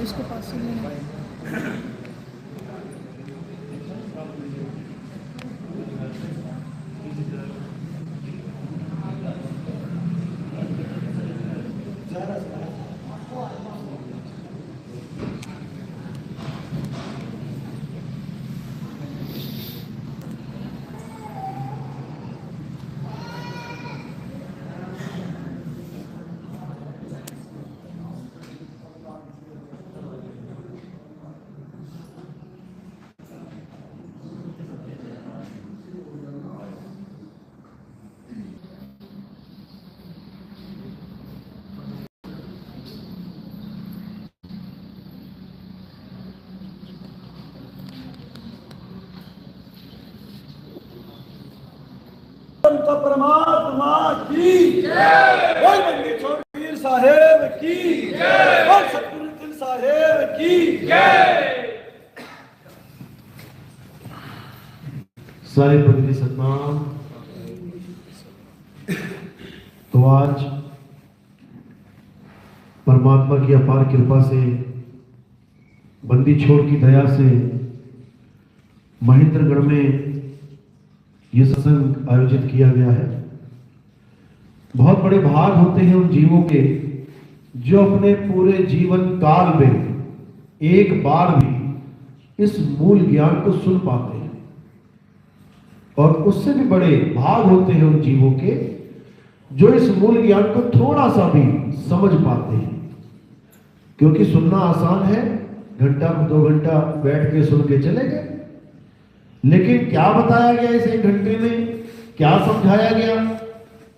इसके पास से परमात्मा की जय, बोल बंदी छोड़ पीर साहेब की जय, बोल सतगुरु दिल साहेब की जय। सारे बंदी सतनाम। तो आज परमात्मा की अपार कृपा से, बंदी छोड़ की दया से महेंद्रगढ़ में ये सत्संग आयोजित किया गया है। बहुत बड़े भाग होते हैं उन जीवों के जो अपने पूरे जीवन काल में एक बार भी इस मूल ज्ञान को सुन पाते हैं, और उससे भी बड़े भाग होते हैं उन जीवों के जो इस मूल ज्ञान को थोड़ा सा भी समझ पाते हैं। क्योंकि सुनना आसान है, घंटा 2 घंटा बैठ के सुन के चले गए, लेकिन क्या बताया गया इस 1 घंटे में, क्या समझाया गया,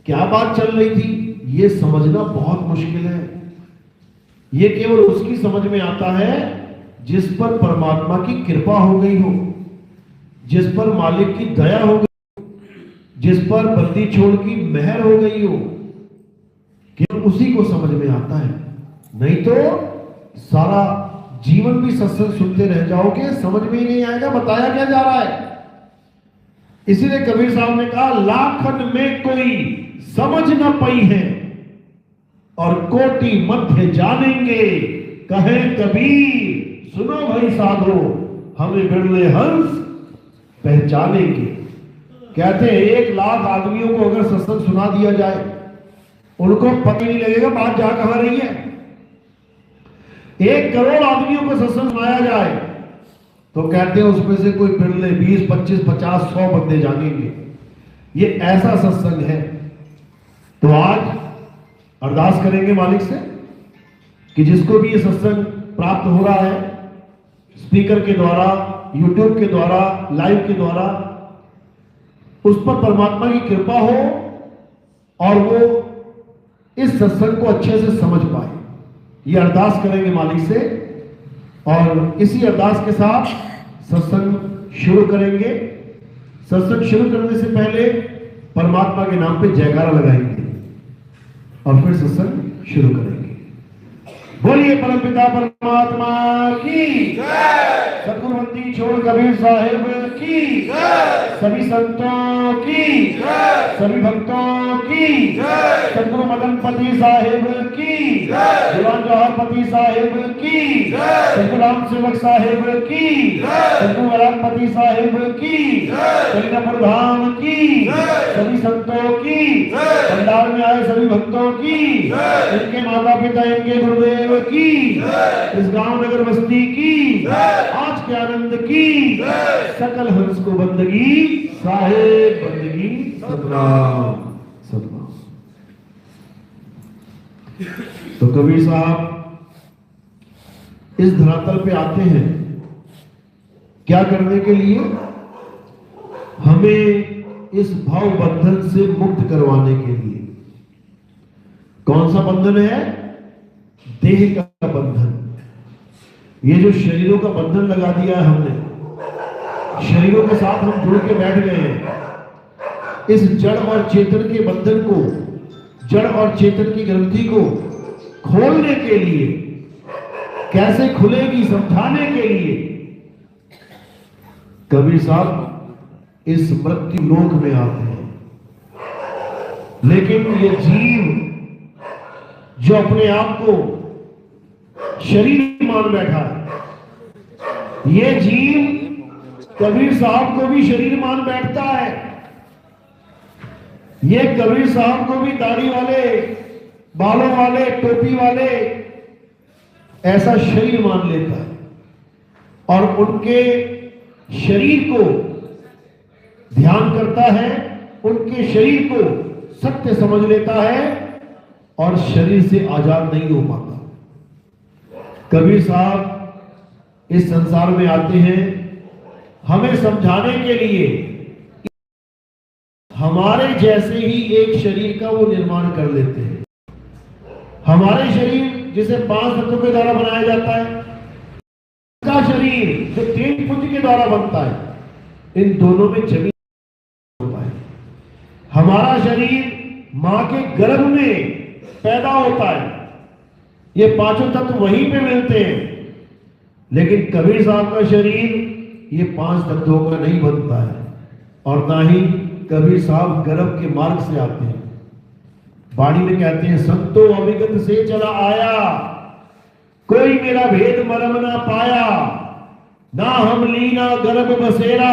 क्या बात चल रही थी, ये समझना बहुत मुश्किल है। ये केवल उसकी समझ में आता है जिस पर परमात्मा की कृपा हो गई हो, जिस पर मालिक की दया हो गई, जिस पर बंदी छोड़ की मेहर हो गई हो, केवल उसी को समझ में आता है। नहीं तो सारा जीवन भी सत्संग सुनते रह जाओगे, समझ में ही नहीं आएगा बताया क्या जा रहा है। इसीलिए कबीर साहब ने कहा, लाखन में कोई समझ न पई है और कोटि मध्य जानेंगे, कहे कबीर सुनो भाई साधो, हमें बिरले हंस पहचानेंगे। कहते हैं 1 लाख आदमियों को अगर सत्संग सुना दिया जाए, उनको पता नहीं लगेगा बात जा कहां रही है। 1 करोड़ आदमियों को सत्संग सुनाया जाए तो कहते हैं उसमें से कोई बिरले 20, 25, 50, 100 बंदे जानेंगे। ये ऐसा सत्संग है। तो आज अरदास करेंगे मालिक से कि जिसको भी ये सत्संग प्राप्त हो रहा है, स्पीकर के द्वारा, यूट्यूब के द्वारा, लाइव के द्वारा, उस पर परमात्मा की कृपा हो और वो इस सत्संग को अच्छे से समझ पाए। ये अरदास करेंगे मालिक से, और इसी अरदास के साथ सत्संग शुरू करेंगे। सत्संग शुरू करने से पहले परमात्मा के नाम पे जयकारा लगाएंगे और फिर सत्संग शुरू करेंगे। बोलिए परमपिता परमात्मा की जय, सतगुरु बंदी छोड़ कबीर साहिब की जय, सभी संतों की जय, सभी भक्तों की जय, सतगुरु मदनपति साहिब की जय, जौहरपति साहिब की, सतगुरु राम सेवक साहिब की, सतगुरु वरापति साहिब की, कलिकापुर धाम की, सभी संतों की, भंडार में आए सभी भक्तों की, इनके माता पिता, इनके गुरुदेव की, इस गांव नगर बस्ती की, आज के आनंद की, सकल हंस को बंदगी साहेब बंदगी सतनाम सतनाम। तो कबीर साहब इस धरातल पे आते हैं क्या करने के लिए? हमें इस भाव बंधन से मुक्त करवाने के लिए। कौन सा बंधन है? देह का बंधन। ये जो शरीरों का बंधन लगा दिया है हमने, शरीरों के साथ हम जुड़ के बैठ गए हैं। इस जड़ और चेतन के बंधन को, जड़ और चेतन की ग्रंथि को खोलने के लिए, कैसे खुलेगी समझाने के लिए कबीर साहब इस मृत्यु लोक में आते हैं। लेकिन ये जीव जो अपने आप को शरीर मान बैठा है, ये जीव कबीर साहब को भी शरीर मान बैठता है। ये कबीर साहब को भी दाढ़ी वाले, बालों वाले, टोपी वाले ऐसा शरीर मान लेता है और उनके शरीर को ध्यान करता है, उनके शरीर को सत्य समझ लेता है और शरीर से आजाद नहीं हो पाता। कबीर साहब इस संसार में आते हैं हमें समझाने के लिए। हमारे जैसे ही एक शरीर का वो निर्माण कर लेते हैं। हमारे शरीर जिसे 5 तत्वों के द्वारा बनाया जाता है, का शरीर जो 3 पुंज के द्वारा बनता है, इन दोनों में जमीन होता है। हमारा शरीर मां के गर्भ में पैदा होता है, ये 5 तत्व वहीं पे मिलते हैं। लेकिन कबीर साहब का शरीर ये 5 तत्वों का नहीं बनता है और ना ही कबीर साहब गर्भ के मार्ग से आते हैं। वाणी में कहते हैं, संतो अविगत से चला आया, कोई मेरा भेद मरम ना पाया, ना हम लीना गर्भ बसेरा,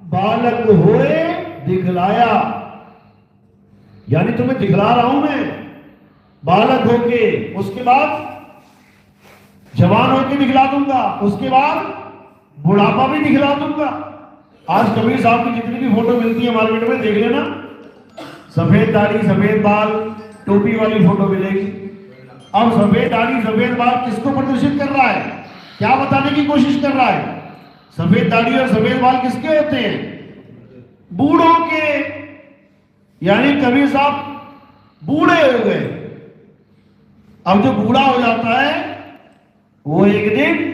बालक होए दिखलाया। यानी तुम्हें दिखला रहा हूं मैं बालक होके, उसके बाद जवान होके दिखला दूंगा, उसके बाद बुढ़ापा भी दिखला दूंगा। आज कबीर साहब की जितनी भी फोटो मिलती है मार्केट में, देख लेना, सफेद दाढ़ी सफेद बाल टोपी वाली फोटो मिलेगी। अब सफेद दाढ़ी सफेद बाल किसको प्रदर्शित कर रहा है? क्या बताने की कोशिश कर रहा है? सफेद दाढ़ी और सफेद बाल किसके होते हैं? बूढ़ों के। यानी कबीर साहब बूढ़े हो गए। अब जो बूढ़ा हो जाता है वो एक दिन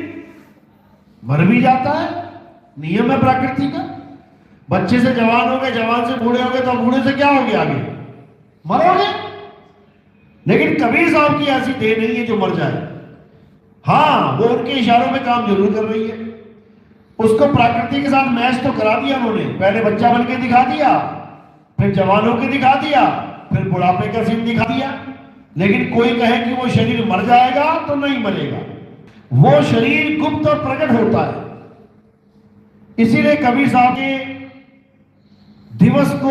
मर भी जाता है, नियम है प्रकृति का। बच्चे से जवान हो गए, जवान से बूढ़े हो गए, तो बूढ़े से क्या हो गया? आगे मरोगे। लेकिन कबीर साहब की ऐसी देह नहीं है जो मर जाए। हाँ, वो उनके इशारों में काम जरूर कर रही है। उसको प्रकृति के साथ मैच तो करा दिया उन्होंने। पहले बच्चा बन के दिखा दिया, फिर जवान होकर दिखा दिया, फिर बुढ़ापे का सीन दिखा दिया। लेकिन कोई कहे कि वो शरीर मर जाएगा तो नहीं मरेगा। वो शरीर गुप्त और प्रकट होता है। इसीलिए कबीर साहब के दिवस को,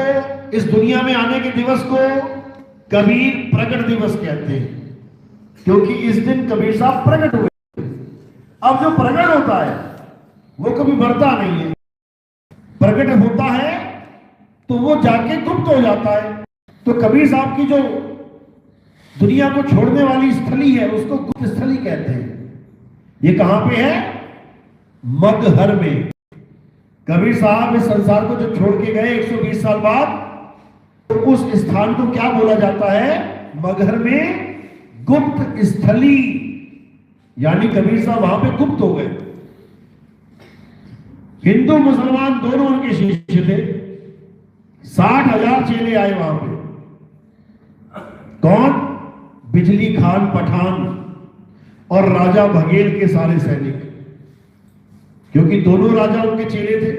इस दुनिया में आने के दिवस को कबीर प्रकट दिवस कहते हैं, क्योंकि इस दिन कबीर साहब प्रकट हुए। अब जो प्रकट होता है वो कभी मरता नहीं है। प्रकट होता है तो वो जाके गुप्त हो जाता है। तो कबीर साहब की जो दुनिया को छोड़ने वाली स्थली है उसको गुप्त स्थली कहते हैं। ये कहां पे है? मगहर में। कबीर साहब इस संसार को जब छोड़ के गए 120 साल बाद, तो उस स्थान को क्या बोला जाता है? मगहर में गुप्त स्थली। यानी कबीर साहब वहां पे गुप्त हो गए। हिंदू मुसलमान दोनों उनके शिष्य थे। 60,000 चेले आए वहां पे। कौन? बिजली खान पठान और राजा बघेल के सारे सैनिक, क्योंकि दोनों राजा उनके चेले थे।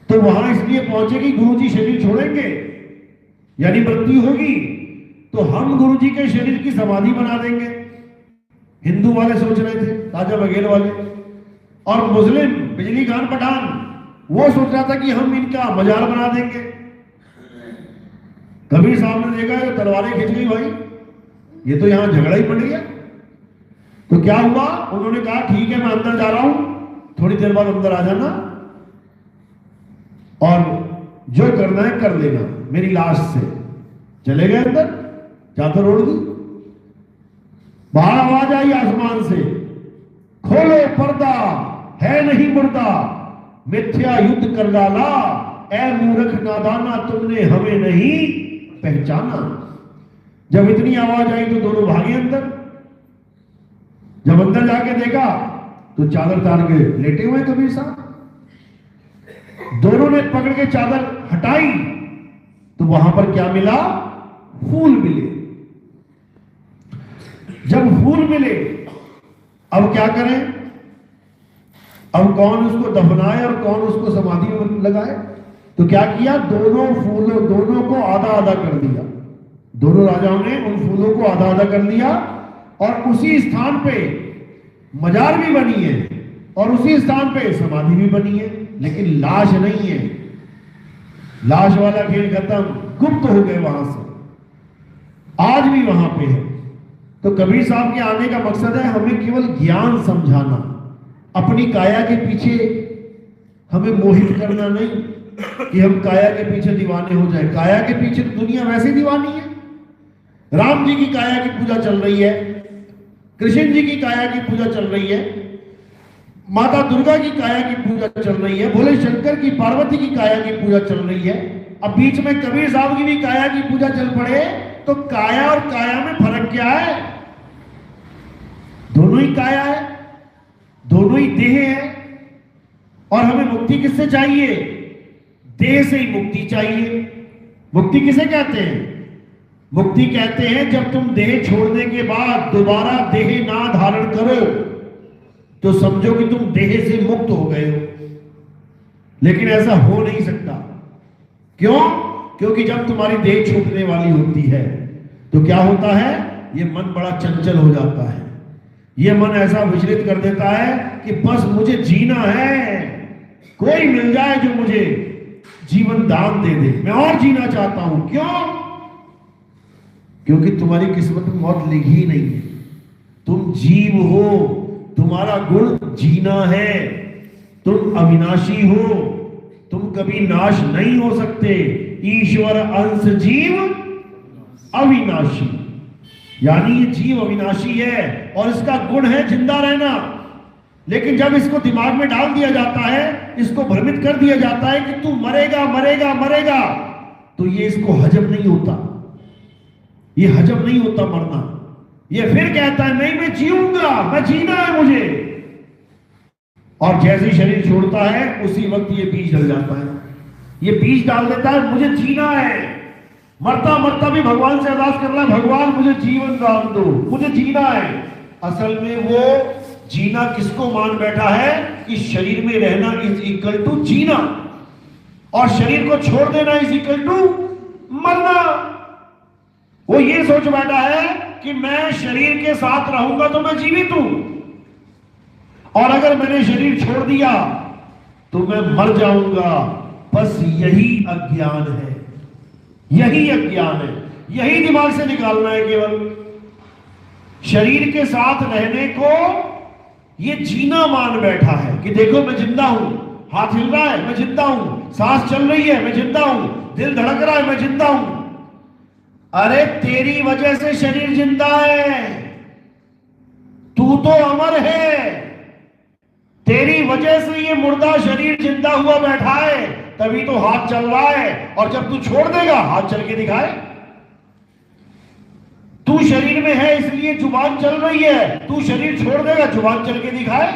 तो वहां इसलिए पहुंचे कि गुरु जी शरीर छोड़ेंगे, यानी मृत्यु होगी, तो हम गुरु जी के शरीर की समाधि बना देंगे। हिंदू वाले सोच रहे थे, राजा बघेल वाले, और मुस्लिम बिजली खान पठान वो सोच रहा था कि हम इनका मजार बना देंगे। कबीर साहब ने देखा तो तलवारें खिंच गई, भाई ये तो यहां झगड़ा ही पड़ गया। तो क्या हुआ, उन्होंने कहा ठीक है मैं अंदर जा रहा हूं, थोड़ी देर बाद अंदर आ जाना और जो करना है कर लेना मेरी लाश से। चले गए अंदर, चादर ओढ़ दी, बाहर आवाज आई आसमान से, खोलो पर्दा है नहीं मुर्दा, मिथ्या युद्ध कर डाला, ऐ मूर्ख नादाना तुमने हमें नहीं पहचाना। जब इतनी आवाज आई तो दोनों भागे अंदर। जब अंदर जाके देखा तो चादर तान के लेटे हुए कबीर साहब। दोनों ने पकड़ के चादर हटाई तो वहां पर क्या मिला, फूल मिले। जब फूल मिले अब क्या करें, अब कौन उसको दफनाए और कौन उसको समाधि में लगाए। तो क्या किया, दोनों को आधा आधा कर दिया। दोनों राजाओं ने उन फूलों को आधा आधा कर दिया और उसी स्थान पे मजार भी बनी है और उसी स्थान पे समाधि भी बनी है, लेकिन लाश नहीं है। लाश वाला खेल खत्म, गुप्त हो गए वहां से, आज भी वहां पे है। तो कबीर साहब के आने का मकसद है हमें केवल ज्ञान समझाना, अपनी काया के पीछे हमें मोहित करना नहीं कि हम काया के पीछे दीवाने हो जाए। काया के पीछे तो दुनिया वैसे ही दीवानी है। राम जी की काया की पूजा चल रही है, कृष्ण जी की काया की पूजा चल रही है, माता दुर्गा की काया की पूजा चल रही है, भोले शंकर की, पार्वती की काया की पूजा चल रही है। अब बीच में कबीर साहब की भी काया की पूजा चल पड़े तो काया और काया में फर्क क्या है? दोनों ही काया है, दोनों ही देह है। और हमें मुक्ति किससे चाहिए? देह से ही मुक्ति चाहिए। मुक्ति किसे कहते हैं? मुक्ति कहते हैं जब तुम देह छोड़ने के बाद दोबारा देह ना धारण करो तो समझो कि तुम देह से मुक्त हो गए हो। लेकिन ऐसा हो नहीं सकता। क्यों? क्योंकि जब तुम्हारी देह छूटने वाली होती है तो क्या होता है, ये मन बड़ा चंचल हो जाता है। ये मन ऐसा विचलित कर देता है कि बस मुझे जीना है, कोई मिल जाए जो मुझे जीवन दान दे दे, मैं और जीना चाहता हूं। क्यों? क्योंकि तुम्हारी किस्मत में मौत लिखी ही नहीं है। तुम जीव हो, तुम्हारा गुण जीना है, तुम अविनाशी हो, तुम कभी नाश नहीं हो सकते। ईश्वर अंश जीव अविनाशी, यानी ये जीव अविनाशी है और इसका गुण है जिंदा रहना। लेकिन जब इसको दिमाग में डाल दिया जाता है, इसको भ्रमित कर दिया जाता है कि तू मरेगा मरेगा मरेगा, तो ये इसको हजम नहीं होता, ये हजम नहीं होता मरना। ये फिर कहता है नहीं मैं जीऊंगा, मैं जीना है मुझे। और जैसे ही शरीर छोड़ता है उसी वक्त ये बीज डल जाता है, ये बीज डाल देता है मुझे जीना है। मरता मरता भी भगवान से अरदास कर रहा है, भगवान मुझे जीवन दान दो, मुझे जीना है। असल में वो जीना किसको मान बैठा है कि शरीर में रहना इज इक्वल टू जीना और शरीर को छोड़ देना इज इक्वल टू मरना। वो ये सोच बैठा है कि मैं शरीर के साथ रहूंगा तो मैं जीवित हूं, और अगर मैंने शरीर छोड़ दिया तो मैं मर जाऊंगा। बस यही अज्ञान है, यही अज्ञान है, यही दिमाग से निकालना है। केवल शरीर के साथ रहने को ये जीना मान बैठा है कि देखो मैं जिंदा हूं, हाथ हिल रहा है मैं जिंदा हूं, सांस चल रही है मैं जिंदा हूं, दिल धड़क रहा है मैं जिंदा हूं। अरे तेरी वजह से शरीर जिंदा है, तू तो अमर है। तेरी वजह से ये मुर्दा शरीर जिंदा हुआ बैठा है, तभी तो हाथ चल रहा है। और जब तू छोड़ देगा हाथ चल के दिखाए। तू शरीर में है इसलिए जुबान चल रही है, तू शरीर छोड़ देगा जुबान चल के दिखाए।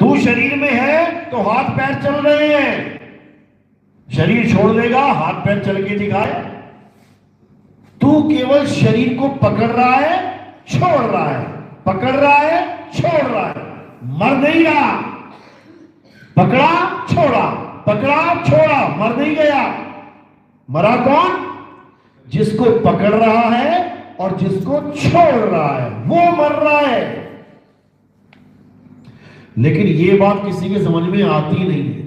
तू शरीर में है तो हाथ पैर चल रहे हैं, शरीर छोड़ देगा हाथ पैर चल के दिखाए। तू केवल शरीर को पकड़ रहा है छोड़ रहा है, पकड़ रहा है छोड़ रहा है, मर नहीं रहा। पकड़ा छोड़ा, पकड़ा छोड़ा, मर नहीं गया। मरा कौन? जिसको पकड़ रहा है और जिसको छोड़ रहा है वो मर रहा है। लेकिन ये बात किसी के समझ में आती नहीं है,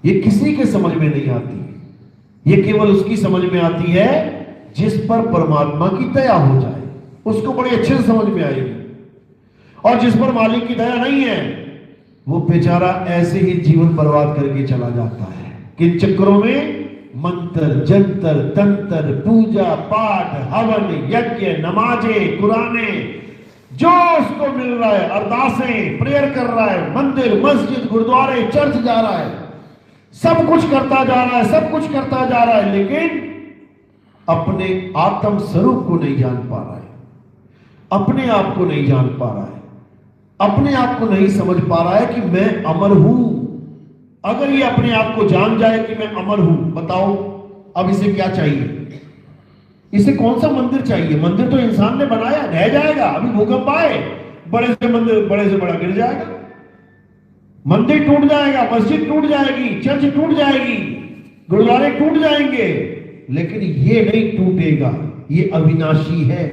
ये किसी के समझ में नहीं आती। ये केवल उसकी समझ में आती है जिस पर परमात्मा की दया हो जाए, उसको बड़े अच्छे से समझ में आएगी। और जिस पर मालिक की दया नहीं है वो बेचारा ऐसे ही जीवन बर्बाद करके चला जाता है। किन चक्करों में? मंत्र जंतर तंत्र, पूजा पाठ, हवन, यज्ञ, नमाजे, कुराने, जो उसको मिल रहा है, अरदासें, प्रेयर कर रहा है, मंदिर मस्जिद गुरुद्वारे चर्च जा रहा है, सब कुछ करता जा रहा है, सब कुछ करता जा रहा है, लेकिन अपने आत्म स्वरूप को नहीं जान पा रहा है, अपने आप को नहीं जान पा रहा है, अपने आप को नहीं समझ पा रहा है कि मैं अमर हूं। अगर ये अपने आप को जान जाए कि मैं अमर हूं, बताओ अब इसे क्या चाहिए? इसे कौन सा मंदिर चाहिए? मंदिर तो इंसान ने बनाया, ढह जाएगा। अभी भूकंप आए, बड़े से मंदिर बड़े से बड़ा गिर जाएगा, मंदिर टूट जाएगा, मस्जिद टूट जाएगी, चर्च टूट जाएगी, गुरुद्वारे टूट जाएंगे, लेकिन ये नहीं टूटेगा। ये अविनाशी है,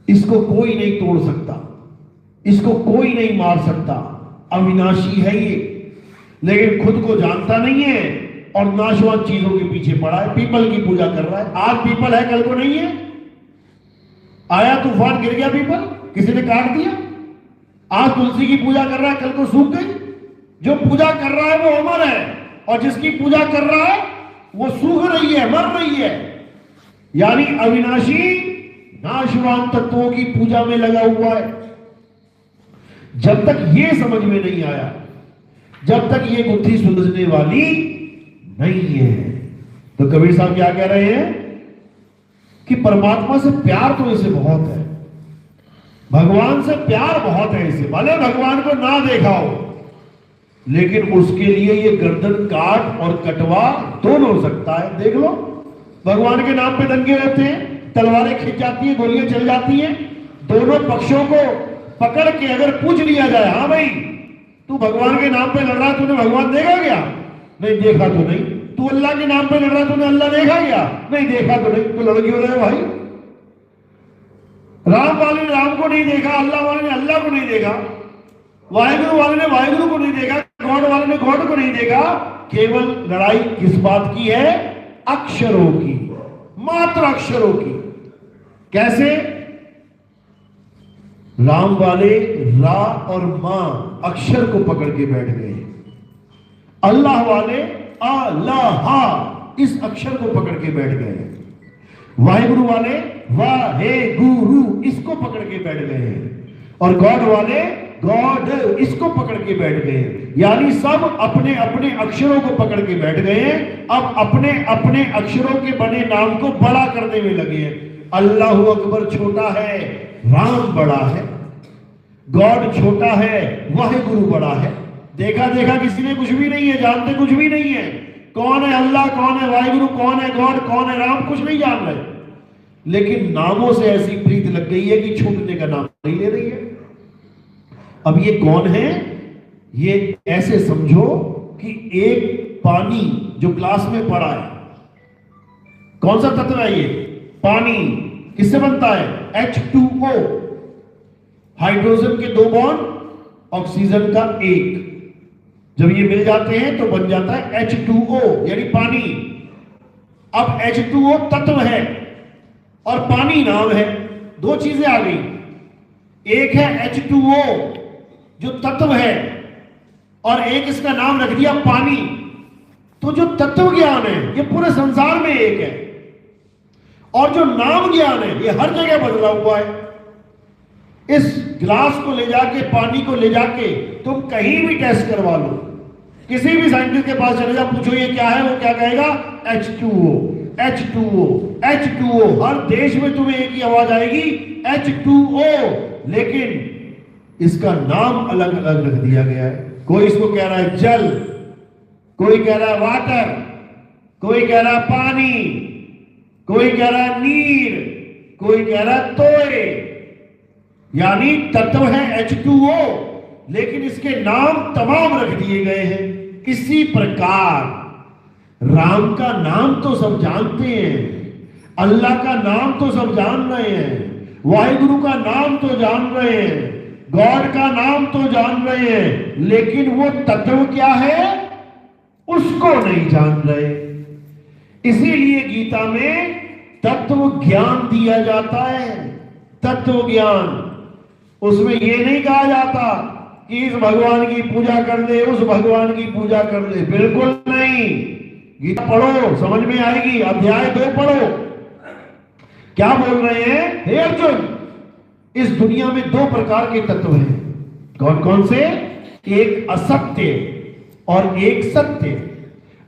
इसको कोई नहीं तोड़ सकता, इसको कोई नहीं मार सकता, अविनाशी है ये। लेकिन खुद को जानता नहीं है और नाशवान चीजों के पीछे पड़ा है, पीपल की पूजा कर रहा है। आज पीपल है, कल को नहीं है। आया तूफान, गिर गया पीपल, किसी ने काट दिया। आज तुलसी की पूजा कर रहा है, कल को सूख गई। जो पूजा कर रहा है वो अमर है, और जिसकी पूजा कर रहा है वो सूख रही है, मर रही है। यानी अविनाशी नाशवान तत्वों की पूजा में लगा हुआ है। जब तक ये समझ में नहीं आया, जब तक ये बुद्धि सुलझने वाली नहीं है, तो कबीर साहब क्या कह रहे हैं कि परमात्मा से प्यार तो इसे बहुत है, भगवान से प्यार बहुत है इसे, भले भगवान को ना देखा हो, लेकिन उसके लिए ये गर्दन काट और कटवा दोनों हो सकता है। देख लो, भगवान के नाम पे दंगे होते हैं, तलवारें खिंच जाती है, गोलियां चल जाती हैं। दोनों पक्षों को पकड़ के अगर पूछ लिया जाए, हाँ भाई तू भगवान के नाम पे लड़ रहा है, तूने भगवान देखा क्या? नहीं देखा तो नहीं। तू अल्लाह के नाम पे लड़ रहा है, तूने अल्लाह देखा क्या? नहीं देखा तो नहीं। तो लड़ क्यों रहे भाई? राम वाले ने राम को नहीं देखा, अल्लाह वाले ने अल्लाह को नहीं देखा, वाहेगुरु वाले ने वाहेगुरु को नहीं देखा, गॉड वाले ने गॉड को नहीं देखा। केवल लड़ाई किस बात की है? अक्षरों की, मात्र अक्षरों की। कैसे? राम वाले रा और मां अक्षर को पकड़ के बैठ गए, अल्लाह वाले अल्लाह इस अक्षर को पकड़ के बैठ गए, वाहेगुरु वाले वाहेगुरु इसको पकड़ के बैठ गए, और गॉड वाले गॉड इसको पकड़ के बैठ गए। यानी सब अपने अपने अक्षरों को पकड़ के बैठ गए। अब अपने अपने अक्षरों के बने नाम को बड़ा करने में लगे हैं। अल्लाह अकबर छोटा है, राम बड़ा है, गॉड छोटा है, वाहेगुरु बड़ा है। देखा देखा किसी ने कुछ भी नहीं है, जानते कुछ भी नहीं है। कौन है अल्लाह, कौन है वाहेगुरु, कौन है गॉड, कौन है राम, कुछ नहीं जान रहे। लेकिन नामों से ऐसी प्रीत लग गई है कि छूटने का नाम नहीं ले रही है। अब ये कौन है? ये ऐसे समझो कि एक पानी जो ग्लास में पड़ा है, कौन सा तत्व है ये? पानी। किससे बनता है? H2O, हाइड्रोजन के 2 बॉन्ड, ऑक्सीजन का 1। जब ये मिल जाते हैं तो बन जाता है H2O यानी पानी। अब H2O तत्व है और पानी नाम है, दो चीजें आ गई। एक है H2O जो तत्व है, और एक इसका नाम रख दिया पानी। तो जो तत्व ज्ञान है ये पूरे संसार में एक है, और जो नाम ज्ञान है ये हर जगह बदला हुआ है। इस ग्लास को ले जाके, पानी को ले जाके तुम कहीं भी टेस्ट करवा लो, किसी भी साइंटिस्ट के पास चले जाओ, पूछो ये क्या है, वो क्या कहेगा? H2O, H2O, H2O। हर देश में तुम्हें एक ही आवाज आएगी, H2O। लेकिन इसका नाम अलग अलग रख दिया गया है। कोई इसको कह रहा है जल, कोई कह रहा है वाटर, कोई कह रहा है पानी, कोई कह रहा है नीर, कोई कह रहा है तोय। यानी तत्व है H2O, लेकिन इसके नाम तमाम रख दिए गए हैं। इसी प्रकार राम का नाम तो सब जानते हैं, अल्लाह का नाम तो सब जान रहे हैं, वाहिगुरु का नाम तो जान रहे हैं, गॉड का नाम तो जान रहे हैं, लेकिन वो तत्व क्या है उसको नहीं जान रहे। इसीलिए गीता में तत्व ज्ञान दिया जाता है। तत्व ज्ञान, उसमें ये नहीं कहा जाता कि इस भगवान की पूजा कर ले, उस भगवान की पूजा कर ले, बिल्कुल नहीं। गीता पढ़ो, समझ में आएगी। अध्याय 2 पढ़ो, क्या बोल रहे हैं? हे अर्जुन, इस दुनिया में 2 प्रकार के तत्व हैं। कौन कौन से? एक असत्य और एक सत्य।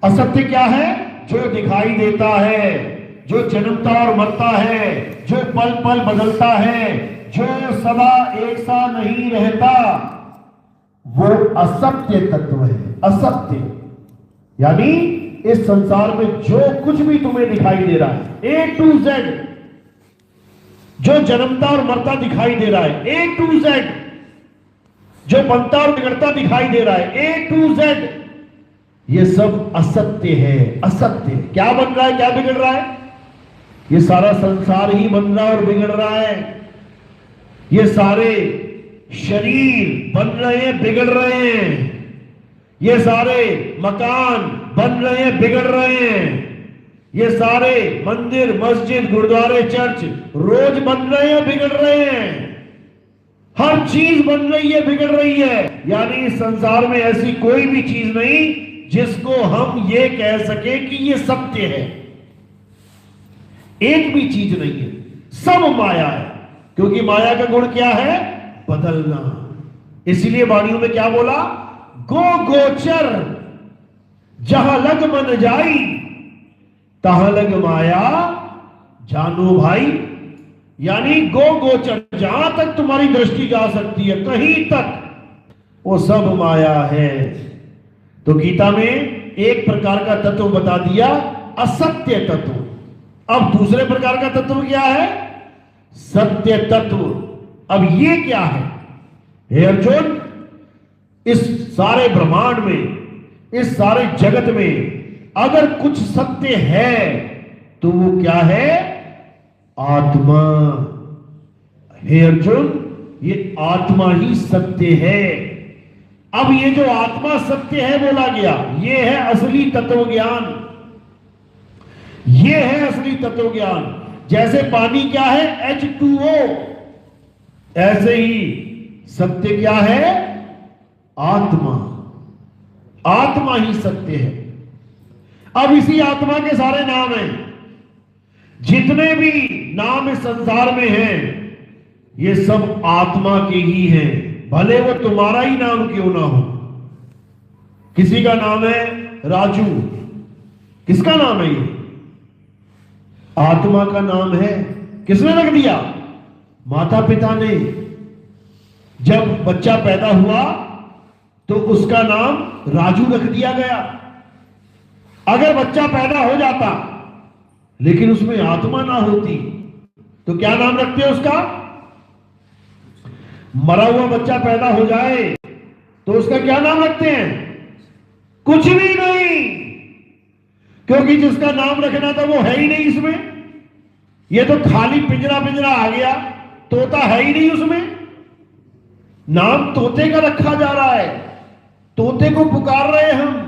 असत्य क्या है? जो दिखाई देता है, जो जन्मता और मरता है, जो पल पल बदलता है, जो सदा एक सा नहीं रहता, वो असत्य तत्व है। असत्य यानी इस संसार में जो कुछ भी तुम्हें दिखाई दे रहा है, A to Z, जो जन्मता और मरता दिखाई दे रहा है, A to Z, जो बनता और बिगड़ता दिखाई दे रहा है, A to Z, ये सब असत्य है। असत्य क्या बन रहा है, क्या बिगड़ रहा है? ये सारा संसार ही बन रहा और बिगड़ रहा है। ये सारे शरीर बन रहे हैं, बिगड़ रहे हैं। ये सारे मकान बन रहे हैं, बिगड़ रहे हैं। ये सारे मंदिर, मस्जिद, गुरुद्वारे, चर्च रोज बन रहे हैं, बिगड़ रहे हैं। हर चीज बन रही है, बिगड़ रही है। यानी इस संसार में ऐसी कोई भी चीज नहीं जिसको हम ये कह सके कि ये सत्य है। एक भी चीज नहीं है, सब माया है। क्योंकि माया का गुण क्या है? बदलना। इसीलिए वाणियों में क्या बोला? गो गोचर जहां लग मन जाई, तहां लग माया जानो भाई। यानी गो गोचर, जहां तक तुम्हारी दृष्टि जा सकती है, कहीं तक, वो सब माया है। तो गीता में एक प्रकार का तत्व बता दिया, असत्य तत्व। अब दूसरे प्रकार का तत्व क्या है? सत्य तत्व। अब ये क्या है? हे अर्जुन, इस सारे ब्रह्मांड में, इस सारे जगत में अगर कुछ सत्य है तो वो क्या है? आत्मा। हे अर्जुन, ये आत्मा ही सत्य है। अब ये जो आत्मा सत्य है बोला गया, ये है असली तत्व ज्ञान। ये है असली तत्व ज्ञान। जैसे पानी क्या है? H2O, ऐसे ही सत्य क्या है? आत्मा। आत्मा ही सत्य है। अब इसी आत्मा के सारे नाम हैं। जितने भी नाम इस संसार में हैं, ये सब आत्मा के ही हैं, भले वो तुम्हारा ही नाम क्यों ना हो। किसी का नाम है राजू, किसका नाम है? ये आत्मा का नाम है। किसने रख दिया? माता पिता ने। जब बच्चा पैदा हुआ तो उसका नाम राजू रख दिया गया। अगर बच्चा पैदा हो जाता लेकिन उसमें आत्मा ना होती तो क्या नाम रखते हैं उसका? मरा हुआ बच्चा पैदा हो जाए तो उसका क्या नाम रखते हैं? कुछ भी नहीं, क्योंकि जिसका नाम रखना था वो है ही नहीं इसमें। ये तो खाली पिंजरा पिंजरा आ गया, तोता है ही नहीं उसमें। नाम तोते का रखा जा रहा है, तोते को पुकार रहे हैं हम।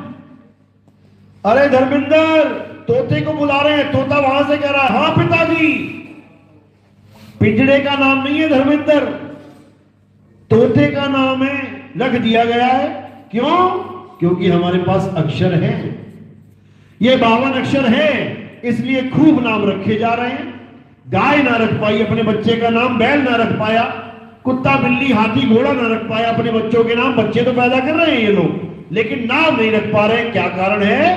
अरे धर्मेंद्र, तोते को बुला रहे हैं। तोता वहां से कह रहा है, हां पिताजी। पिंजरे का नाम नहीं है धर्मेंद्र, तोते का नाम है, रख दिया गया है। क्यों? क्योंकि हमारे पास अक्षर है। ये 52 अक्षर है, इसलिए खूब नाम रखे जा रहे हैं। गाय ना रख पाई अपने बच्चे का नाम, बैल ना रख पाया, कुत्ता बिल्ली हाथी घोड़ा ना रख पाया अपने बच्चों के नाम। बच्चे तो पैदा कर रहे हैं ये लोग, लेकिन नाम नहीं रख पा रहे। क्या कारण है?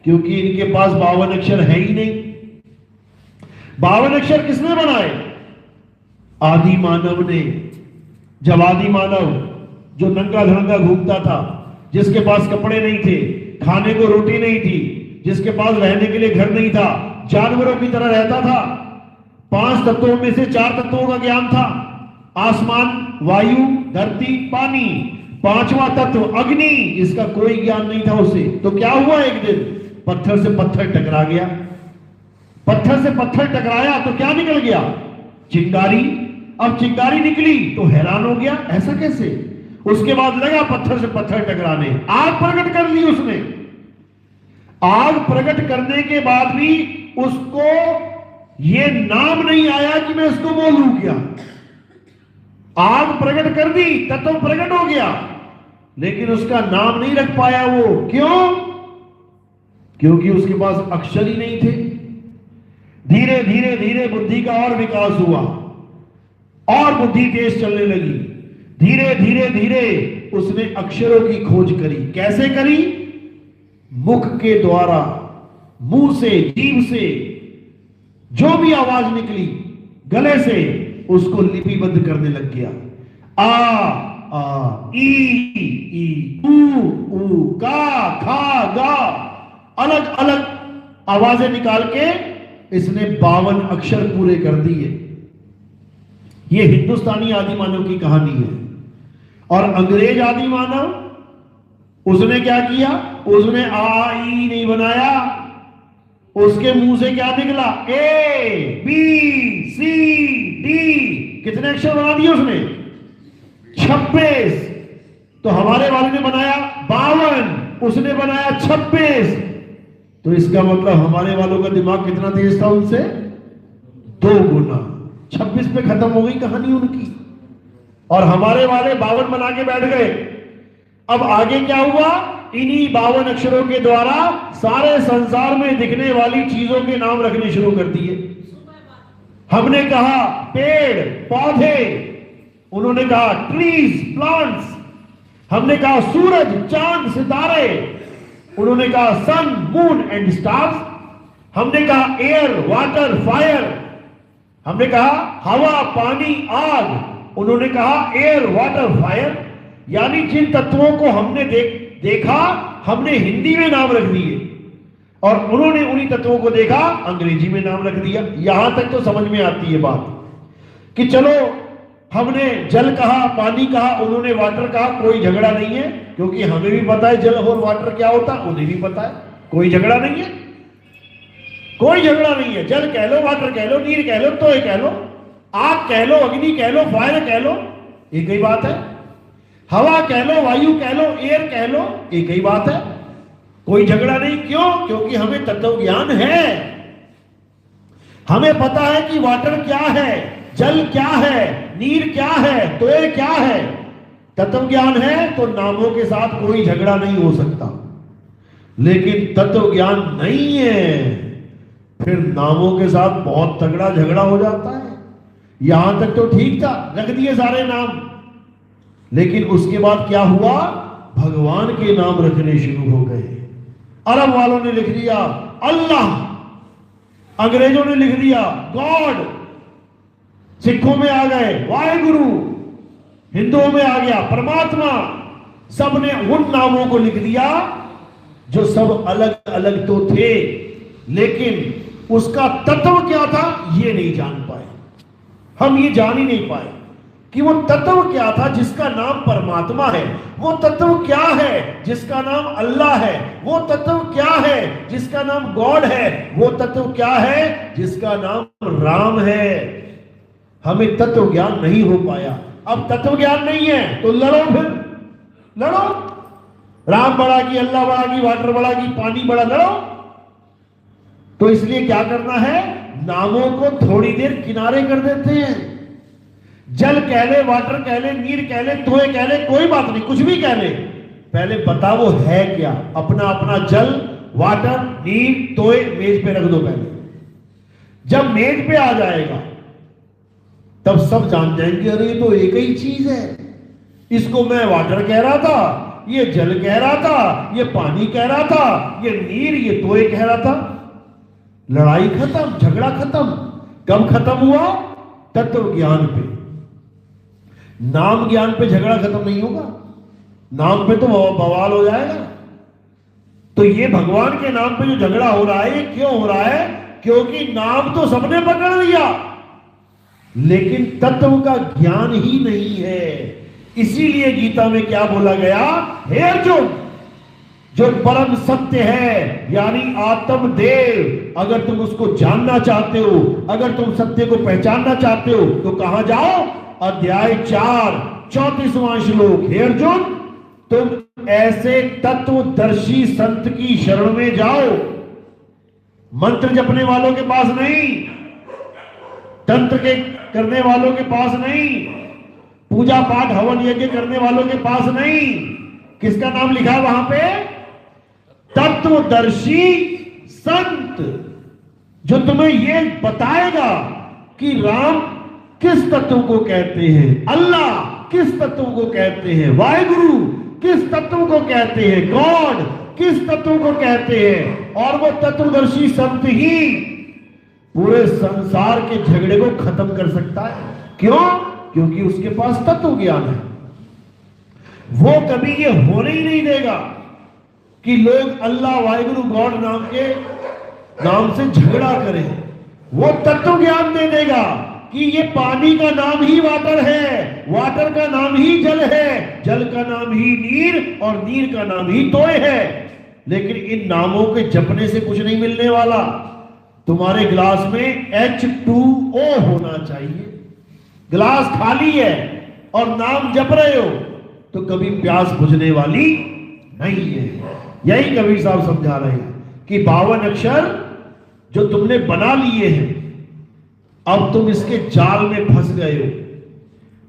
क्योंकि इनके पास 52 अक्षर है ही नहीं। 52 अक्षर किसने बनाए? आदि मानव ने। जब आदि मानव जो नंगा धड़ंगा घूमता था, जिसके पास कपड़े नहीं थे, खाने को रोटी नहीं थी, जिसके पास रहने के लिए घर नहीं था, जानवरों की तरह रहता था। 5 तत्वों में से 4 तत्वों का ज्ञान था, आसमान, वायु, धरती, पानी। 5वां तत्व अग्नि, इसका कोई ज्ञान नहीं था उसे। तो क्या हुआ? एक दिन पत्थर से पत्थर टकरा गया। पत्थर से पत्थर टकराया तो क्या निकल गया? चिंगारी। अब चिंगारी निकली तो हैरान हो गया, ऐसा कैसे? उसके बाद लगा पत्थर से पत्थर टकराने, आग प्रकट कर ली उसने। आग प्रकट करने के बाद भी उसको ये नाम नहीं आया कि मैं इसको बोलूं क्या। आग प्रकट कर दी, तत्व प्रकट हो गया, लेकिन उसका नाम नहीं रख पाया वो। क्यों? क्योंकि उसके पास अक्षर ही नहीं थे। धीरे धीरे धीरे बुद्धि का और विकास हुआ और बुद्धि तेज चलने लगी। धीरे धीरे धीरे उसने अक्षरों की खोज करी। कैसे करी? मुख के द्वारा, मुंह से, जीभ से जो भी आवाज निकली गले से उसको लिपिबद्ध करने लग गया। आ ई ऊ का खा गा, अलग अलग आवाजें निकाल के इसने 52 अक्षर पूरे कर दिए। ये हिंदुस्तानी आदि मानव की कहानी है। और अंग्रेज आदि मानव, उसने क्या किया? उसने आ ई नहीं बनाया, उसके मुंह से क्या निकला? A B C D. कितने अक्षर बना दिए उसने? 26। तो हमारे वाले ने बनाया 52, उसने बनाया 26। तो इसका मतलब हमारे वालों का दिमाग कितना तेज था उनसे? 2 गुना। 26 पे खत्म हो गई कहानी उनकी, और हमारे वाले 52 बना के बैठ गए। अब आगे क्या हुआ? इन्हीं 52 अक्षरों के द्वारा सारे संसार में दिखने वाली चीजों के नाम रखने शुरू कर दिए। हमने कहा पेड़ पौधे, उन्होंने कहा ट्रीज प्लांट्स। हमने कहा सूरज चांद सितारे, उन्होंने कहा सन मून एंड स्टार्स। हमने कहा एयर वाटर फायर, हमने कहा हवा पानी आग, उन्होंने कहा एयर वाटर फायर। यानी जिन तत्वों को हमने देखा हमने हिंदी में नाम रख दिए, और उन्होंने उन्हीं तत्वों को देखा अंग्रेजी में नाम रख दिया। यहां तक तो समझ में आती है बात कि चलो हमने जल कहा, पानी कहा, उन्होंने वाटर कहा, कोई झगड़ा नहीं है, क्योंकि हमें भी पता है जल और वाटर क्या होता है, उन्हें भी पता है, कोई झगड़ा नहीं है। कोई झगड़ा नहीं है। जल कह लो, वाटर कह लो, नीर कह लो, तोय कह लो, आग कह लो, अग्नि कह लो, फायर कह लो, एक ही बात है। हवा कह लो, वायु कह लो, एयर कह लो, एक ही बात है। कोई झगड़ा नहीं। क्यों? क्योंकि हमें तत्व ज्ञान है। हमें पता है कि वाटर क्या है, जल क्या है, नीर क्या है, तोय क्या है। तत्व ज्ञान है तो नामों के साथ कोई झगड़ा नहीं हो सकता। लेकिन तत्व ज्ञान नहीं है, फिर नामों के साथ बहुत तगड़ा झगड़ा हो जाता है। यहां तक तो ठीक था, रख दिए सारे नाम, लेकिन उसके बाद क्या हुआ? भगवान के नाम रखने शुरू हो गए। अरब वालों ने लिख दिया अल्लाह, अंग्रेजों ने लिख दिया गॉड, सिखों में आ गए वाहेगुरु, हिंदुओं में आ गया परमात्मा। सबने उन नामों को लिख दिया जो सब अलग अलग तो थे, लेकिन उसका तत्व क्या था ये नहीं जान पाए। हम ये जान ही नहीं पाए कि वो तत्व क्या था जिसका नाम परमात्मा है, वो तत्व क्या है जिसका नाम अल्लाह है, वो तत्व क्या है जिसका नाम गॉड है, वो तत्व क्या है जिसका नाम राम है। हमें तत्व ज्ञान नहीं हो पाया। अब तत्व ज्ञान नहीं है तो लड़ो, फिर लड़ो। राम बड़ा की, अल्लाह बड़ा की, वाटर बड़ा की, पानी बड़ा, लड़ो। तो इसलिए क्या करना है? नामों को थोड़ी देर किनारे कर देते हैं। जल कह ले, वाटर कह ले, नीर कह ले, तोय कह ले, कोई बात नहीं, कुछ भी कह ले, पहले बता वो है क्या। अपना अपना जल, वाटर, नीर, तोय मेज पे रख दो पहले। जब मेज पे आ जाएगा तब सब जान जाएंगे अरे ये तो एक ही चीज है, इसको मैं वाटर कह रहा था, ये जल कह रहा था, ये पानी कह रहा था, ये नीर, ये तोय कह रहा था। लड़ाई खत्म, झगड़ा खत्म। कब खत्म हुआ? तत्व ज्ञान पे। नाम ज्ञान पे झगड़ा खत्म नहीं होगा, नाम पे तो बवाल हो जाएगा। तो ये भगवान के नाम पे जो झगड़ा हो रहा है ये क्यों हो रहा है? क्योंकि नाम तो सबने पकड़ लिया, लेकिन तत्व का ज्ञान ही नहीं है। इसीलिए गीता में क्या बोला गया? हे अर्जुन, जो परम सत्य है, यानी आत्मदेव, अगर तुम उसको जानना चाहते हो, अगर तुम सत्य को पहचानना चाहते हो, तो कहां जाओ? अध्याय 4 34वां श्लोक। हे अर्जुन, तुम ऐसे तत्वदर्शी संत की शरण में जाओ, मंत्र जपने वालों के पास नहीं, तंत्र के करने वालों के पास नहीं, पूजा पाठ हवन यज्ञ करने वालों के पास नहीं। किसका नाम लिखा है वहां पे? तत्वदर्शी संत, जो तुम्हें यह बताएगा कि राम किस तत्व को कहते हैं, अल्लाह किस तत्व को कहते हैं, वाहिगुरु किस तत्व को कहते हैं, गॉड किस तत्व को कहते हैं। और वो तत्वदर्शी संत ही पूरे संसार के झगड़े को खत्म कर सकता है। क्यों? क्योंकि उसके पास तत्व ज्ञान है। वो कभी ये होने ही नहीं देगा कि लोग अल्लाह वाहिगुरु गॉड नाम से झगड़ा करें। वो तत्व ज्ञान दे देगा कि ये पानी का नाम ही वाटर है, वाटर का नाम ही जल है, जल का नाम ही नीर, और नीर का नाम ही तोय है। लेकिन इन नामों के जपने से कुछ नहीं मिलने वाला। तुम्हारे गिलास में H2O होना चाहिए। गिलास खाली है और नाम जप रहे हो तो कभी प्यास बुझने वाली नहीं है। यही कबीर साहब समझा रहे हैं कि 52 अक्षर जो तुमने बना लिए हैं, अब तुम इसके जाल में फंस गए हो।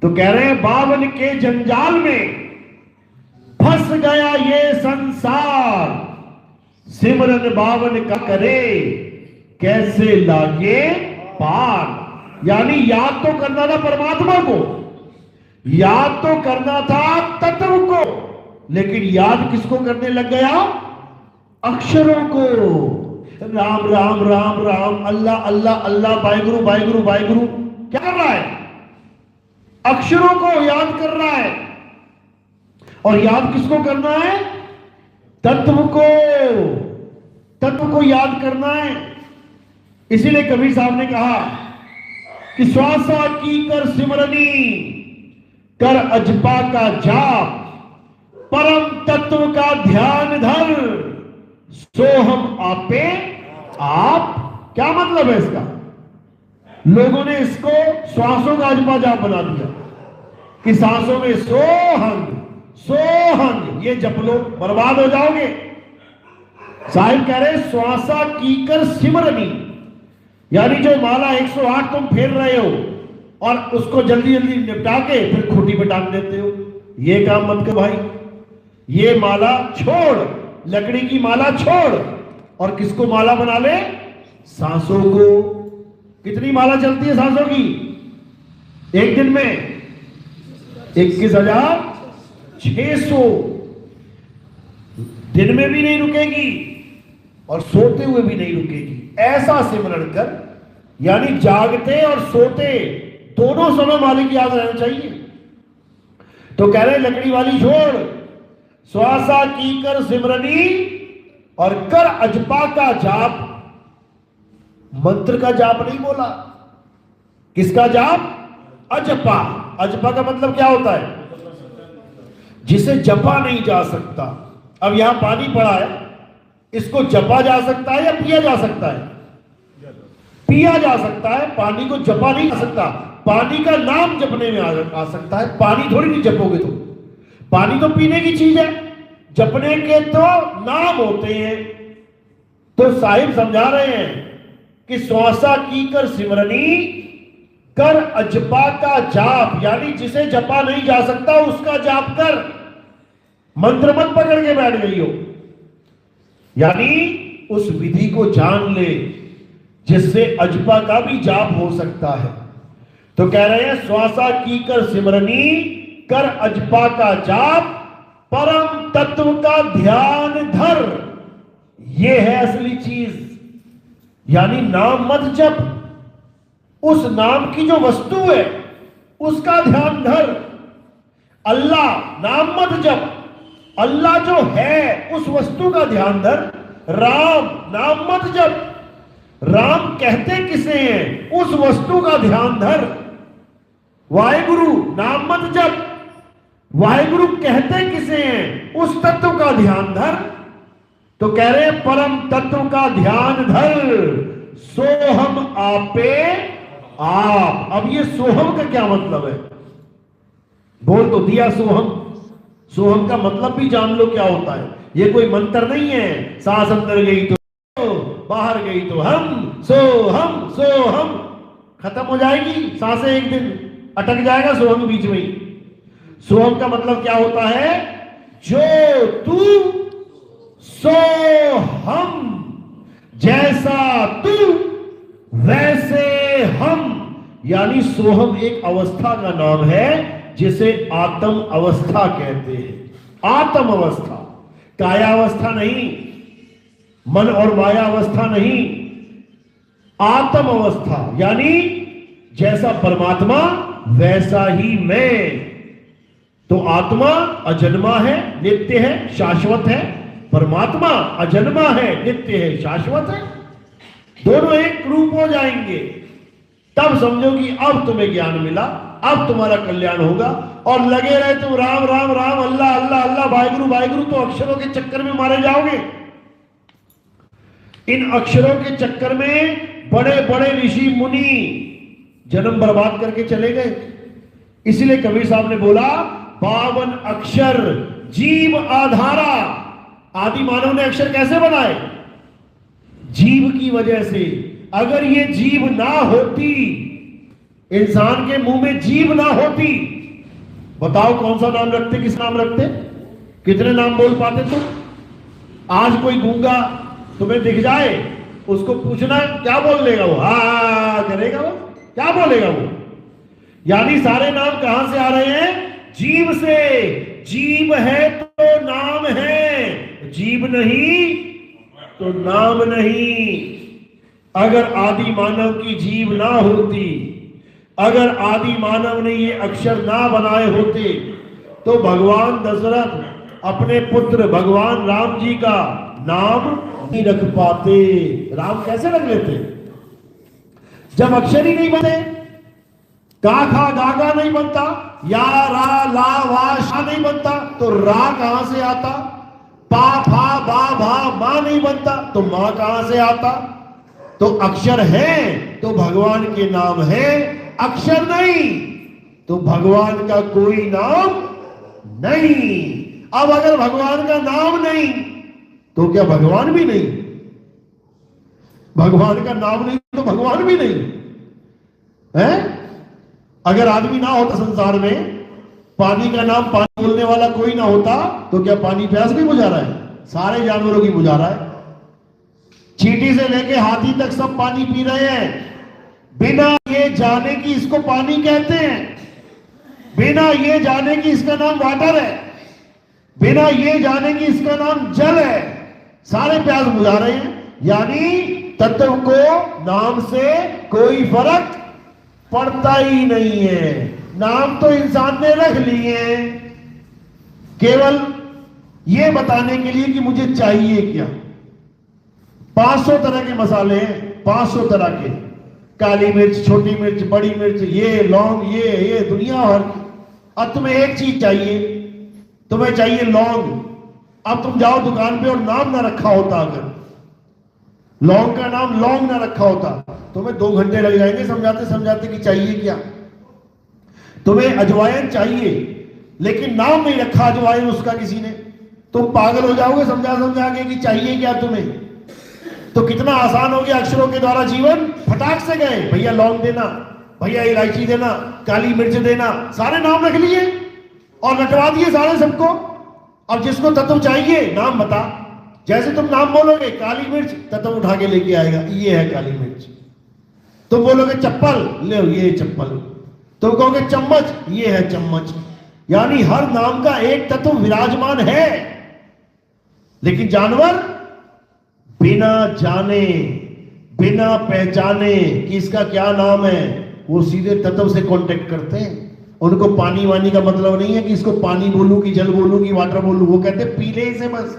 तो कह रहे हैं 52 के जंजाल में फंस गया ये संसार, सिमरन 52 का करे कैसे लागे पार। यानी याद तो करना था परमात्मा को, याद तो करना था तत्व को, लेकिन याद किसको करने लग गया? अक्षरों को। राम राम राम राम, अल्लाह अल्लाह अल्लाह, वाहिगुरु वाहिगुरु वाहिगुरु। क्या कर रहा है? अक्षरों को याद कर रहा है। और याद किसको करना है? तत्व को। तत्व को याद करना है। इसीलिए कबीर साहब ने कहा कि श्वासा की कर सिमरनी, कर अजपा का जाप, परम तत्व का ध्यान धर, सो हम आपे आप। क्या मतलब है इसका? लोगों ने इसको श्वासों का अजपा जाप बना दिया कि सांसों में सोहंग सोहंग ये जप लो, बर्बाद हो जाओगे। साहिब कह रहे श्वासा कीकर सिमरनी, यानी जो माला 108 तुम फेर रहे हो और उसको जल्दी जल्दी निपटा के फिर खूंटी पे टांग देते हो, ये काम मत कर भाई। ये माला छोड़, लकड़ी की माला छोड़, और किसको माला बना ले? सांसों को। कितनी माला चलती है सांसों की एक दिन में? 21,600। दिन में भी नहीं रुकेगी और सोते हुए भी नहीं रुकेगी। ऐसा सिमरण कर, यानी जागते और सोते दोनों समय मालिक याद रहना चाहिए। तो कह रहे लकड़ी वाली छोड़, श्वासा की कर सिमरनी और कर अजपा का जाप। मंत्र का जाप नहीं बोला। किसका जाप? अजपा। अजपा का मतलब क्या होता है? जिसे जपा नहीं जा सकता। अब यहां पानी पड़ा है, इसको जपा जा सकता है या पिया जा सकता है? पिया जा सकता है, पानी को जपा नहीं जा सकता। पानी का नाम जपने में आ सकता है, पानी थोड़ी नहीं जपोगे तुम। पानी तो पीने की चीज है, जपने के तो नाम होते हैं। तो साहिब समझा रहे हैं कि श्वासा की कर सिमरनी, कर अजपा का जाप, यानी जिसे जपा नहीं जा सकता उसका जाप कर। मंत्र मत पकड़ के बैठ गई हो, यानी उस विधि को जान ले जिससे अजपा का भी जाप हो सकता है। तो कह रहे हैं श्वासा की कर सिमरनी, कर अजपा का जाप, परम तत्व का ध्यान धर। यह है असली चीज। यानी नाम मत जप, उस नाम की जो वस्तु है उसका ध्यान धर। अल्लाह नाम मत जप, अल्लाह जो है उस वस्तु का ध्यान धर। राम नाम मत जप, राम कहते किसे हैं उस वस्तु का ध्यान धर। वाहिगुरु नाम मत जप, वाहिगुरु कहते किसे हैं उस तत्व का ध्यान धर। तो कह रहे हैं परम तत्व का ध्यान धर, सोहम आपे आप। अब ये सोहम का क्या मतलब है? बोल तो दिया सोहम। सोहम का मतलब भी जान लो क्या होता है। ये कोई मंत्र नहीं है, सांस अंदर गई तो बाहर गई तो हम सो हम खत्म हो जाएगी सांसें, एक दिन अटक जाएगा सोहम बीच में ही। सोहम का मतलब क्या होता है? जो तू सो हम, जैसा तू वैसे हम। यानी सोहम एक अवस्था का नाम है जिसे आत्म अवस्था कहते हैं। आत्म अवस्था, कायावस्था नहीं, मन और माया अवस्था नहीं, आत्म अवस्था। यानी जैसा परमात्मा वैसा ही मैं। तो आत्मा अजन्मा है, नित्य है, शाश्वत है। परमात्मा अजन्मा है, नित्य है, शाश्वत है। दोनों एक रूप हो जाएंगे, तब समझो कि अब तुम्हें ज्ञान मिला, अब तुम्हारा कल्याण होगा। और लगे रहे तुम राम राम राम, अल्लाह अल्लाह अल्लाह, वाहिगुरु वाहिगुरु, तो अक्षरों के चक्कर में मारे जाओगे। इन अक्षरों के चक्कर में बड़े बड़े ऋषि मुनि जन्म बर्बाद करके चले गए। इसलिए कबीर साहब ने बोला, 52 अक्षर जीव आधारा। आदि मानव ने अक्षर कैसे बनाए? जीव की वजह से। अगर ये जीव ना होती, इंसान के मुंह में जीव ना होती, बताओ कौन सा नाम रखते, किस नाम रखते? कितने नाम बोल पाते तुम? आज कोई गूंगा तुम्हें दिख जाए, उसको पूछना क्या बोल लेगा वो? हा करेगा वो, क्या बोलेगा वो? यानी सारे नाम कहां से आ रहे हैं? जीव से। जीव है तो नाम है, जीव नहीं तो नाम नहीं। अगर आदि मानव की जीव ना होती, अगर आदि मानव ने ये अक्षर ना बनाए होते, तो भगवान दशरथ अपने पुत्र भगवान राम जी का नाम नहीं रख पाते। राम कैसे रख लेते जब अक्षर ही नहीं बने? का खा गागा नहीं बनता, या रा ला वा शा नहीं बनता, तो रा कहां से आता? पा फा बा भा मा नहीं बनता, तो मां कहां से आता? तो अक्षर है तो भगवान के नाम है, अक्षर नहीं तो भगवान का कोई नाम नहीं। अब अगर भगवान का नाम नहीं तो क्या भगवान भी नहीं? भगवान का नाम नहीं तो भगवान भी नहीं है। अगर आदमी ना होता संसार में, पानी का नाम पानी बोलने वाला कोई ना होता, तो क्या पानी प्यास भी बुझा रहा है? सारे जानवरों की बुझा रहा है। चींटी से लेके हाथी तक सब पानी पी रहे हैं, बिना ये जाने कि इसको पानी कहते हैं, बिना ये जाने कि इसका नाम वाटर है, बिना ये जाने कि इसका नाम जल है, सारे प्यास बुझा रहे हैं। यानी तत्व को नाम से कोई फर्क पड़ता ही नहीं है। नाम तो इंसान ने रख लिए हैं केवल ये बताने के लिए कि मुझे चाहिए क्या। 500 तरह के मसाले हैं, 500 तरह के, काली मिर्च, छोटी मिर्च, बड़ी मिर्च, ये लौंग, ये दुनिया भर। अब तुम्हें एक चीज चाहिए, तुम्हें चाहिए लौंग। अब तुम जाओ दुकान पे और नाम ना रखा होता, अगर लौंग का नाम लौंग ना रखा होता, तुम्हें 2 घंटे लग जाएंगे समझाते समझाते कि चाहिए क्या। तुम्हें अजवाइन चाहिए, लेकिन नाम नहीं रखा अजवाइन उसका किसी ने, तुम पागल हो जाओगे समझा समझा के कि चाहिए क्या तुम्हें। तो कितना आसान हो गया अक्षरों के द्वारा जीवन। फटाक से गए, भैया लौंग देना, भैया इलायची देना, काली मिर्च देना, सारे नाम रख लिए और रटवा दिए सारे सबको। अब जिसको तत्व चाहिए नाम बता, जैसे तुम नाम बोलोगे काली मिर्च, तत्व उठा के लेके आएगा, ये है काली मिर्च। तुम बोलोगे चप्पल, ले ये चप्पल। तुम कहोगे चम्मच, ये है चम्मच। यानी हर नाम का एक तत्व विराजमान है। लेकिन जानवर बिना जाने, बिना पहचाने कि इसका क्या नाम है, वो सीधे तत्व से कांटेक्ट करते हैं। उनको पानी वानी का मतलब नहीं है कि इसको पानी बोलूं कि जल बोलूं कि वाटर बोलूं। वो कहते पी ले इसे, बस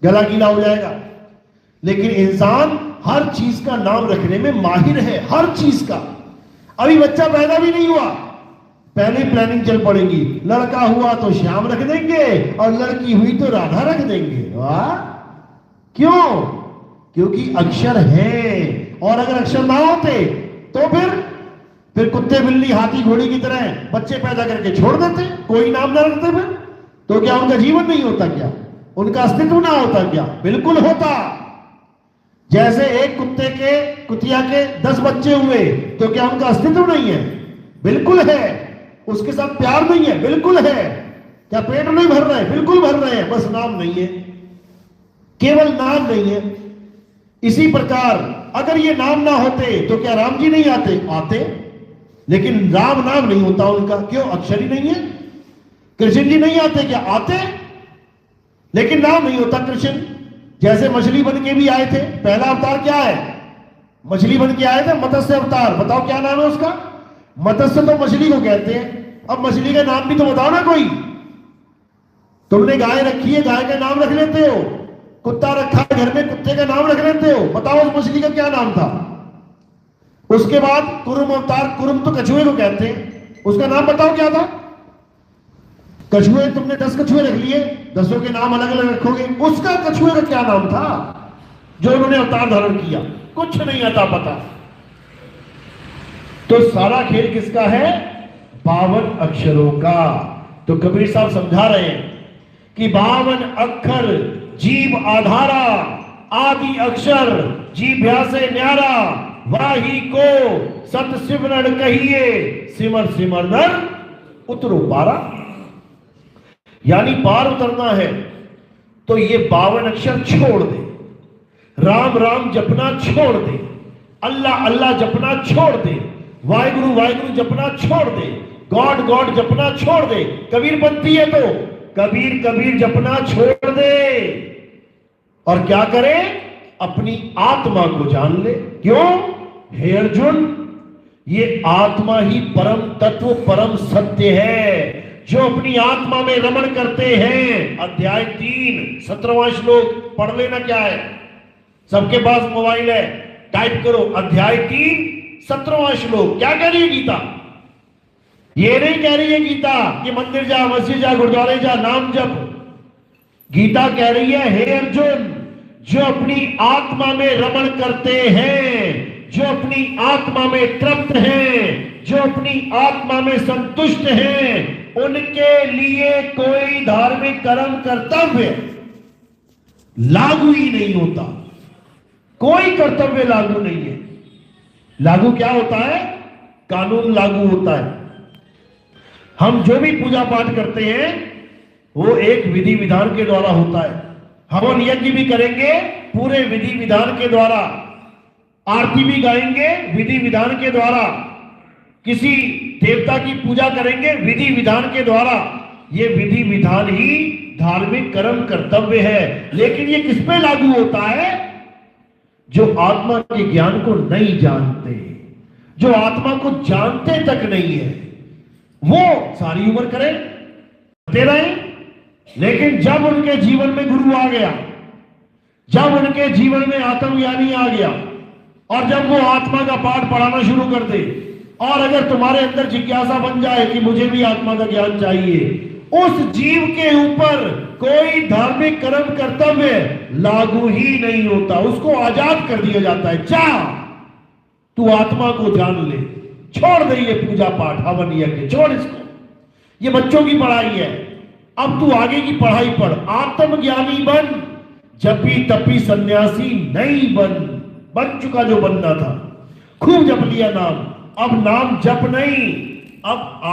गला गीला हो जाएगा। लेकिन इंसान हर चीज का नाम रखने में माहिर है, हर चीज का। अभी बच्चा पैदा भी नहीं हुआ, पहले प्लानिंग चल पड़ेगी। लड़का हुआ तो श्याम रख देंगे और लड़की हुई तो राधा रख देंगे। वाह, क्यों? क्योंकि अक्षर है, और अगर अक्षर ना होते तो फिर कुत्ते बिल्ली हाथी घोड़ी की तरह बच्चे पैदा करके छोड़ देते, कोई नाम ना रखते। फिर तो क्या उनका जीवन नहीं होता क्या? उनका अस्तित्व ना होता क्या? बिल्कुल होता। जैसे एक कुतिया के 10 बच्चे हुए तो क्या उनका अस्तित्व नहीं है? बिल्कुल है। उसके साथ प्यार नहीं है? बिल्कुल है। क्या पेट नहीं भर रहे? बिल्कुल भर रहे हैं, बस नाम नहीं है, केवल नाम नहीं है। इसी प्रकार अगर ये नाम ना होते तो क्या राम जी नहीं आते? आते, लेकिन राम नाम नहीं होता उनका, क्यों? अक्षर ही नहीं है। कृष्ण जी नहीं आते क्या? आते, लेकिन नाम नहीं होता कृष्ण। जैसे मछली बन के भी आए थे, पहला अवतार क्या है? मछली बन के आए थे, मत्स्य अवतार। बताओ क्या नाम है उसका? मत्स्य तो मछली को कहते हैं। अब मछली का नाम भी तो बताओ ना कोई। तुमने गाय रखी है, गाय का नाम रख लेते हो। कुत्ता रखा है घर में, कुत्ते का नाम रख लेते हो। बताओ उस मछली का क्या नाम था? उसके बाद कुरुम अवतार, कुरुम तो कछुए को कहते हैं, उसका नाम बताओ क्या था? कछुए, तुमने 10 कछुए रख लिए, 10 के नाम अलग अलग रखोगे, उसका कछुए का क्या नाम था जो उन्होंने अवतार धारण किया? कुछ नहीं आता पता। तो सारा खेल किसका है? 52 अक्षरों का। तो कबीर साहब समझा रहे हैं कि 52 अक्षर जीव आधारा, आदि अक्षर जीभ्या से न्यारा, वाही को सत सिमरन कहिए, सिमर सिमर नर उतरो पारा। यानी पार उतरना है तो ये 52 अक्षर छोड़ दे, राम राम जपना छोड़ दे, अल्लाह अल्लाह जपना छोड़ दे, वाहिगुरु वाहिगुरु जपना छोड़ दे, गॉड गॉड जपना छोड़ दे। कबीर बनती है तो कबीर कबीर जपना छोड़ दे, और क्या करे? अपनी आत्मा को जान ले। क्यों? हे अर्जुन, ये आत्मा ही परम तत्व परम सत्य है। जो अपनी आत्मा में रमण करते हैं, अध्याय 3 17वां श्लोक पढ़ लेना। क्या है? सबके पास मोबाइल है, टाइप करो अध्याय 3 17वां श्लोक। क्या कह रही है गीता? ये नहीं कह रही है गीता कि मंदिर जा, मस्जिद जा, गुरुद्वारे जा, नाम जप। गीता कह रही है, हे अर्जुन, जो अपनी आत्मा में रमण करते हैं, जो अपनी आत्मा में तृप्त हैं, जो अपनी आत्मा में संतुष्ट हैं, उनके लिए कोई धार्मिक कर्म कर्तव्य लागू ही नहीं होता। कोई कर्तव्य लागू नहीं है। लागू क्या होता है? कानून लागू होता है। हम जो भी पूजा पाठ करते हैं वो एक विधि विधान के द्वारा होता है। हवन यज्ञ भी करेंगे पूरे विधि विधान के द्वारा, आरती भी गाएंगे विधि विधान के द्वारा, किसी देवता की पूजा करेंगे विधि विधान के द्वारा। ये विधि विधान ही धार्मिक कर्म कर्तव्य है। लेकिन ये किस पे लागू होता है? जो आत्मा के ज्ञान को नहीं जानते, जो आत्मा को जानते तक नहीं है, वो सारी उम्र करें, करते रहे। लेकिन जब उनके जीवन में गुरु आ गया, जब उनके जीवन में आत्मज्ञानी आ गया, और जब वो आत्मा का पाठ पढ़ाना शुरू कर दे, और अगर तुम्हारे अंदर जिज्ञासा बन जाए कि मुझे भी आत्मा का ज्ञान चाहिए, उस जीव के ऊपर कोई धार्मिक कर्म कर्तव्य लागू ही नहीं होता। उसको आजाद कर दिया जाता है। जा, तू आत्मा को जान ले, छोड़ दे ये पूजा पाठ हवन यज्ञ, छोड़ इसको। ये बच्चों की पढ़ाई है, अब तू आगे की पढ़ाई पढ़। आत्मज्ञानी बन, जपी तपी सन्यासी नहीं बन चुका जो बनना था। खूब जप लिया नाम, अब नाम जप नहीं, अब